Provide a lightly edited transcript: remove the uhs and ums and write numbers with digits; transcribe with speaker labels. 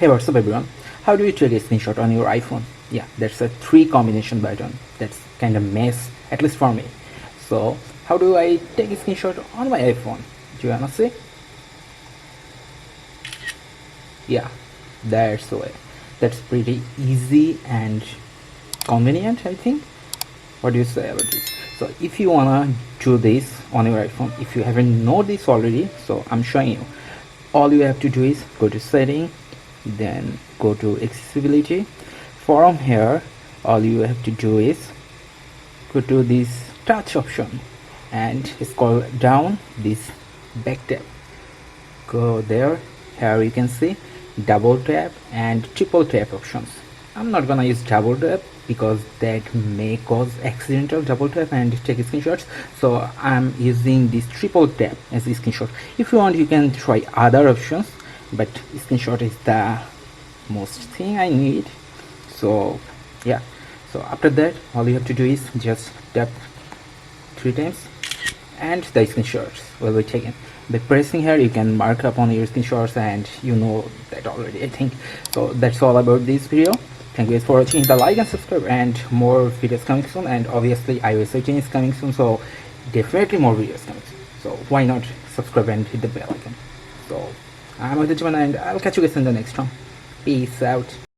Speaker 1: Hey, what's up everyone? How do you take a screenshot on your iPhone? Yeah, that's a 3 combination button. That's kind of mess, at least for me. So how do I take a screenshot on my iPhone? Do you wanna see? Yeah, that's the way. That's pretty easy and convenient, I think. What do you say about this? So if you wanna do this on your iPhone, if you haven't know this already, so I'm showing you. All you have to do is go to setting, then go to accessibility. From here, all you have to do is go to this touch option and scroll down this back tab. Go there. Here you can see double tap and triple tap options. I'm not gonna use double tap because that may cause accidental double tap and take screenshots, so I'm using this triple tap as a screenshot. If you want, you can try other options, but screenshot is the most thing I need. So yeah, so after that all you have to do is just tap 3 times and the screenshots will be taken. By pressing here you can mark up on your screenshots, and you know that already, I think. So that's all about this video. Thank you guys for watching. Hit the like and subscribe, and more videos coming soon, and obviously iOS 13 is coming soon, so definitely more videos coming soon. So why not subscribe and hit the bell icon. So I'm oheduzzamanx, and I'll catch you guys in the next one. Peace out.